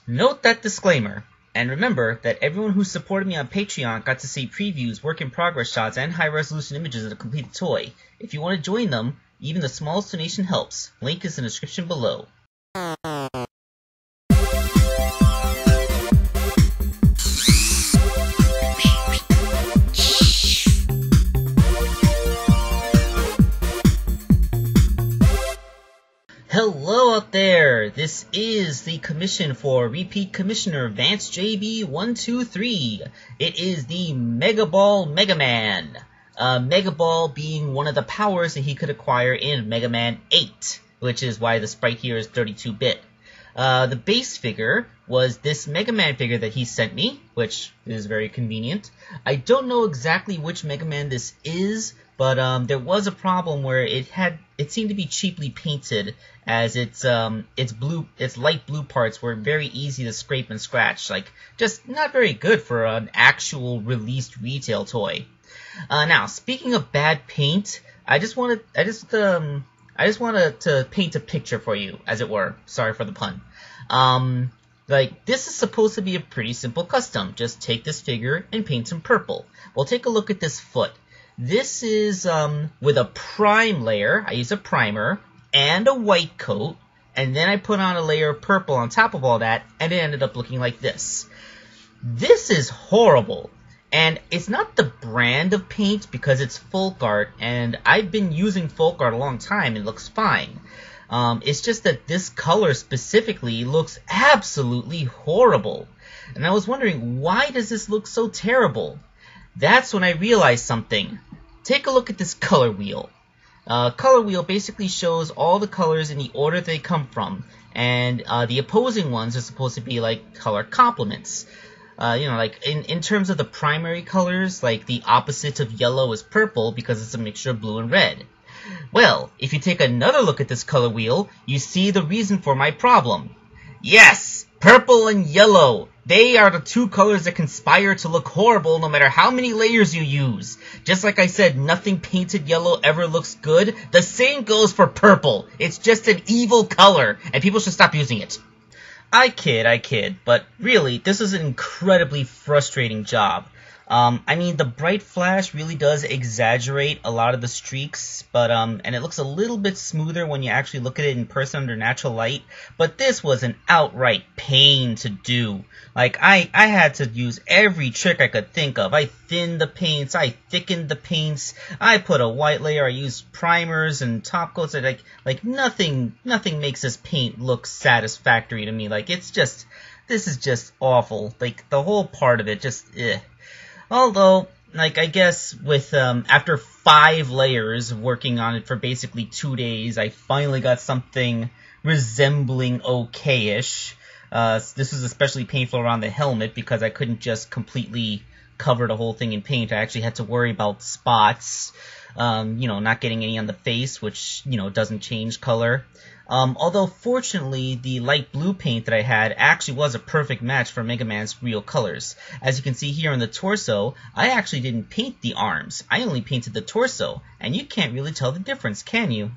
Note that disclaimer, and remember that everyone who supported me on Patreon got to see previews, work-in-progress shots, and high-resolution images of the completed toy. If you want to join them, even the smallest donation helps. Link is in the description below. Hello out there! This is the commission for Repeat Commissioner Vance JB123. It is the Megaball Megaman. Megaball being one of the powers that he could acquire in Megaman 8, which is why the sprite here is 32-bit. The base figure was this Megaman figure that he sent me, which is very convenient. I don't know exactly which Megaman this is, but there was a problem where it seemed to be cheaply painted, as its light blue parts were very easy to scrape and scratch, like just not very good for an actual released retail toy. Now, speaking of bad paint, I just wanted to paint a picture for you, as it were. Sorry for the pun. This is supposed to be a pretty simple custom. Just take this figure and paint some purple. Well, take a look at this foot. This is with a prime layer. I use a primer and a white coat, and then I put on a layer of purple on top of all that, and it ended up looking like this. This is horrible. And it's not the brand of paint because it's folk art, and I've been using folk art a long time and it looks fine. It's just that this color specifically looks absolutely horrible. And I was wondering, why does this look so terrible? That's when I realized something. Take a look at this color wheel. Color wheel basically shows all the colors in the order they come from, and the opposing ones are supposed to be like color complements. Like in terms of the primary colors, like the opposite of yellow is purple because it's a mixture of blue and red. Well, if you take another look at this color wheel, you see the reason for my problem. Yes! Purple and yellow! They are the two colors that conspire to look horrible no matter how many layers you use. Just like I said, nothing painted yellow ever looks good, the same goes for purple. It's just an evil color, and people should stop using it. I kid, but really, this is an incredibly frustrating job. I mean, the bright flash really does exaggerate a lot of the streaks, but, and it looks a little bit smoother when you actually look at it in person under natural light, but this was an outright pain to do. Like, I had to use every trick I could think of. I thinned the paints, I thickened the paints, I put a white layer, I used primers and top coats, like nothing makes this paint look satisfactory to me. Like, this is just awful. Like, the whole part of it, just, eh. Although, like, I guess with, after 5 layers working on it for basically 2 days, I finally got something resembling okay-ish. This was especially painful around the helmet because I couldn't just completely cover the whole thing in paint. I actually had to worry about spots, not getting any on the face, which, doesn't change color. Although, fortunately, the light blue paint that I had actually was a perfect match for Mega Man's real colors. As you can see here on the torso, I actually didn't paint the arms. I only painted the torso, and you can't really tell the difference, can you?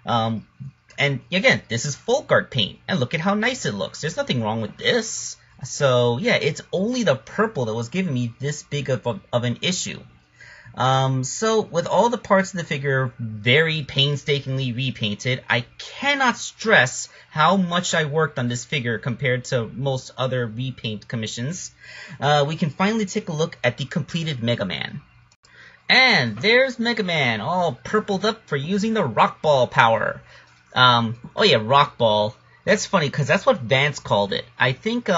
And again, this is folk art paint, and look at how nice it looks. There's nothing wrong with this. So, yeah, it's only the purple that was giving me this big of an issue. So, with all the parts of the figure very painstakingly repainted, I cannot stress how much I worked on this figure compared to most other repaint commissions. We can finally take a look at the completed Mega Man. And there's Mega Man, all purpled up for using the Rock Ball power. Oh yeah, Rock Ball. That's funny, because that's what Vance called it. I think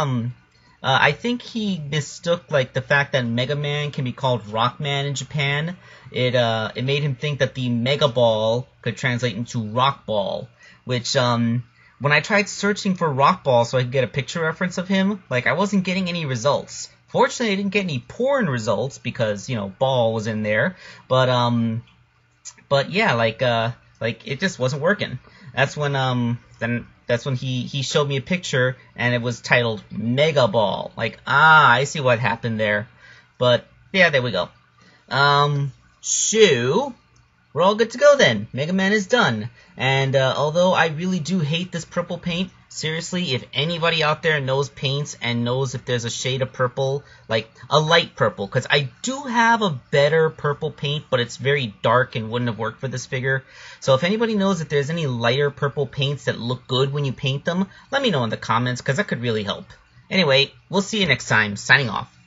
he mistook, like, the fact that Mega Man can be called Rockman in Japan. It made him think that the Megaball could translate into Rock Ball, which, when I tried searching for Rock Ball so I could get a picture reference of him, like, I wasn't getting any results. Fortunately, I didn't get any porn results because, Ball was in there, but yeah, like, it just wasn't working. That's when, that's when he showed me a picture, and it was titled Megaball. Like, I see what happened there. But, yeah, there we go. we're all good to go then. Megaman is done. And although I really do hate this purple paint, seriously, if anybody out there knows paints and knows if there's a shade of purple, like a light purple, because I do have a better purple paint, but it's very dark and wouldn't have worked for this figure. So if anybody knows if there's any lighter purple paints that look good when you paint them, let me know in the comments, because that could really help. Anyway, we'll see you next time. Signing off.